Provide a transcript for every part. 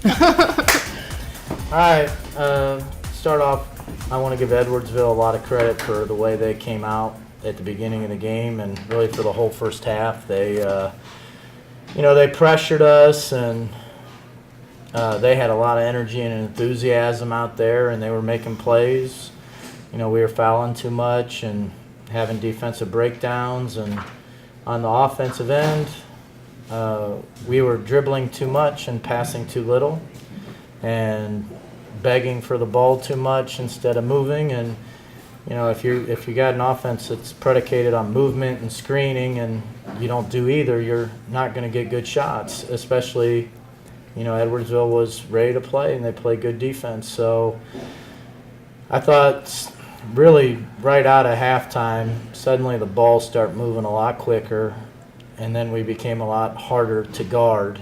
All right, start off, I want to give Edwardsville a lot of credit for the way they came out at the beginning of the game and really for the whole first half. They, they pressured us and they had a lot of energy and enthusiasm out there and they were making plays. We were fouling too much and having defensive breakdowns, and on the offensive end, we were dribbling too much and passing too little and begging for the ball too much instead of moving. And if you got an offense that's predicated on movement and screening and you don't do either, you're not going to get good shots. Especially, Edwardsville was ready to play and they played good defense. So I thought really right out of halftime, suddenly the ball started moving a lot quicker, and then we became a lot harder to guard.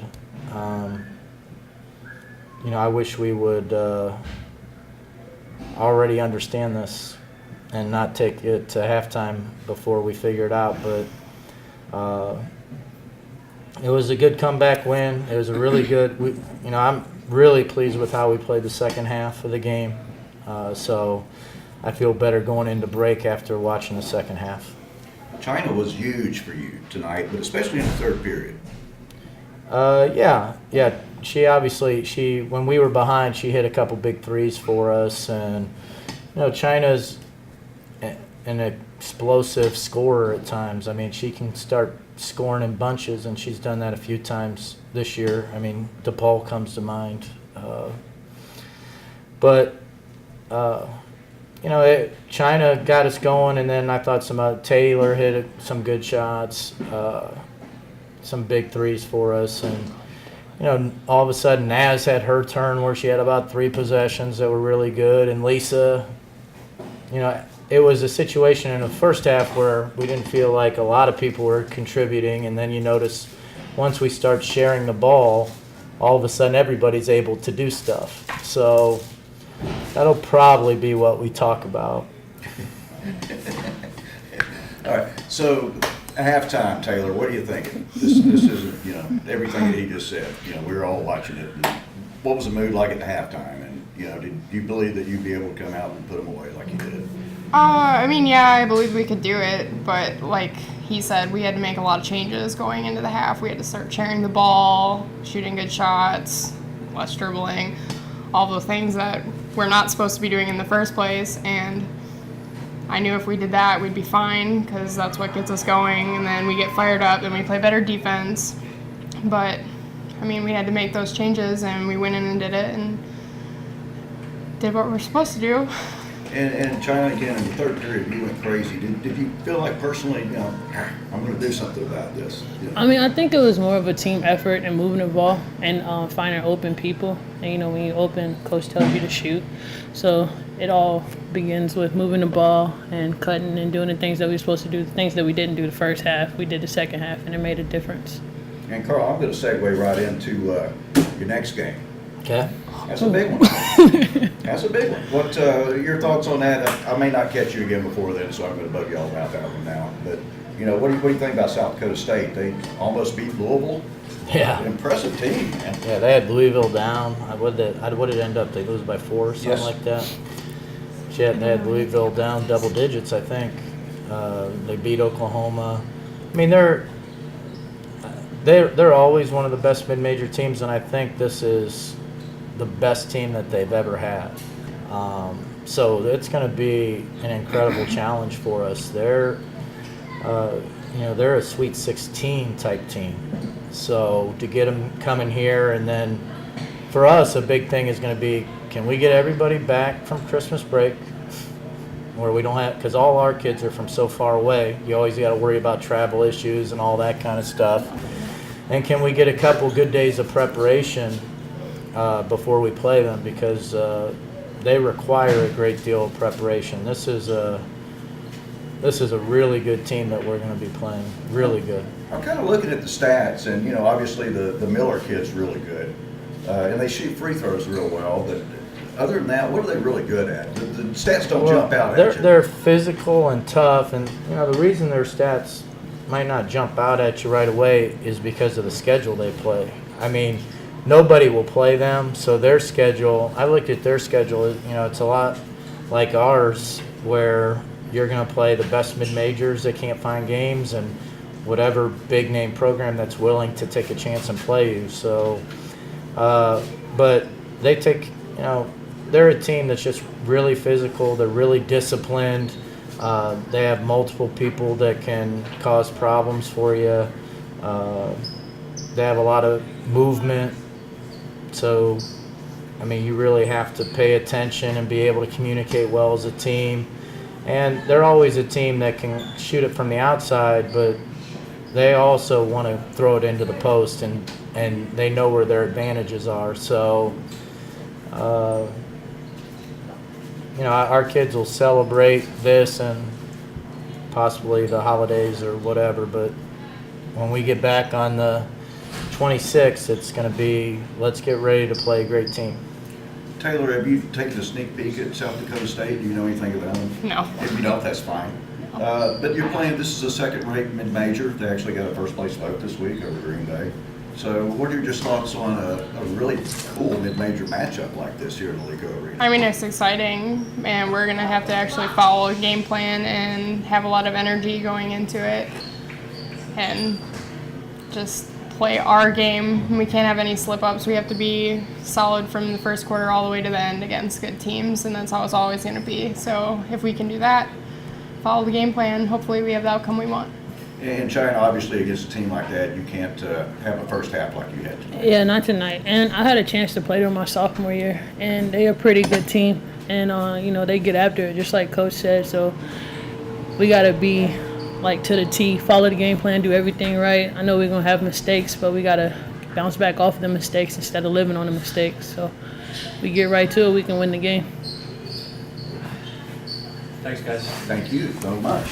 I wish we would already understand this and not take it to halftime before we figure it out. But it was a good comeback win. It was a really good. I'm really pleased with how we played the second half of the game. So I feel better going into break after watching the second half. China was huge for you tonight, but especially in the third period. Yeah. She obviously, when we were behind, she hit a couple big threes for us. And, China's an explosive scorer at times. I mean, she can start scoring in bunches, and she's done that a few times this year. I mean, DePaul comes to mind. China got us going, and then I thought Taylor hit some good shots, some big threes for us. And, all of a sudden Naz had her turn where she had about 3 possessions that were really good. And Lisa, it was a situation in the first half where we didn't feel like a lot of people were contributing. And then you notice once we start sharing the ball, all of a sudden everybody's able to do stuff. So that'll probably be what we talk about. All right. So at halftime, Taylor, what are you thinking? This isn't, everything that he just said. We were all watching it. And what was the mood like at the halftime? And, did you believe that you'd be able to come out and put them away like you did? I believe we could do it. But like he said, we had to make a lot of changes going into the half. We had to start sharing the ball, shooting good shots, less dribbling, all those things that we're not supposed to be doing in the first place. And I knew if we did that, we'd be fine because that's what gets us going. And then we get fired up and we play better defense. But, we had to make those changes, and we went in and did it and did what we're supposed to do. And China, again, in the third period, you went crazy. Did you feel like personally, I'm going to do something about this? I think it was more of a team effort and moving the ball and finding open people. And, when you open, coach tells you to shoot. So it all begins with moving the ball and cutting and doing the things that we were supposed to do, the things that we didn't do the first half. We did the second half, and it made a difference. And, Carl, I'm going to segue right into your next game. Okay. That's a big one. That's a big one. What your thoughts on that? I may not catch you again before then, so I'm going to bug y'all about that one now. But, what do you think about South Dakota State? They almost beat Louisville. Yeah. An impressive team, man. Yeah, they had Louisville down. What did it end up? They lose by 4 or something like that? They had Louisville down double digits, I think. They beat Oklahoma. They're always one of the best mid-major teams, and I think this is the best team that they've ever had. So it's going to be an incredible challenge for us. They're a Sweet 16 type team. So to get them coming here, and then for us, a big thing is going to be, can we get everybody back from Christmas break where we don't have, because all our kids are from so far away. You always got to worry about travel issues and all that kind of stuff. And can we get a couple good days of preparation before we play them, because they require a great deal of preparation. This is a really good team that we're going to be playing. Really good. I'm kind of looking at the stats, and obviously the Miller kid's really good, and they shoot free throws real well. But other than that, what are they really good at? The stats don't jump out at you. They're physical and tough, and the reason their stats might not jump out at you right away is because of the schedule they play. nobody will play them. So their schedule, I looked at their schedule, it's a lot like ours, where you're going to play the best mid-majors that can't find games and whatever big-name program that's willing to take a chance and play you. So, but they take, they're a team that's just really physical. They're really disciplined. They have multiple people that can cause problems for you. They have a lot of movement. So, you really have to pay attention and be able to communicate well as a team. And they're always a team that can shoot it from the outside, but they also want to throw it into the post, and they know where their advantages are. So, our kids will celebrate this and possibly the holidays or whatever, but when we get back on the 26th, it's going to be, let's get ready to play a great team. Taylor, have you taken a sneak peek at South Dakota State? Do you know anything about them? No. If you don't, that's fine. But you're playing, this is a second-rate mid-major. They actually got a first-place vote this week over Green Bay. So what are your just thoughts on a really cool mid-major matchup like this here at the Lico Arena? It's exciting, and we're going to have to actually follow a game plan and have a lot of energy going into it and just play our game. We can't have any slip-ups. We have to be solid from the first quarter all the way to the end against good teams, and that's how it's always going to be. So if we can do that, follow the game plan, hopefully we have the outcome we want. And China, obviously, against a team like that, you can't have a first half like you had tonight. Yeah, not tonight. And I had a chance to play them my sophomore year, and they're a pretty good team. And, they get after it, just like Coach said. So we got to be, to the T, follow the game plan, do everything right. I know we're going to have mistakes, but we got to bounce back off the mistakes instead of living on the mistakes. So we get right to it, we can win the game. Thanks, guys. Thank you so much.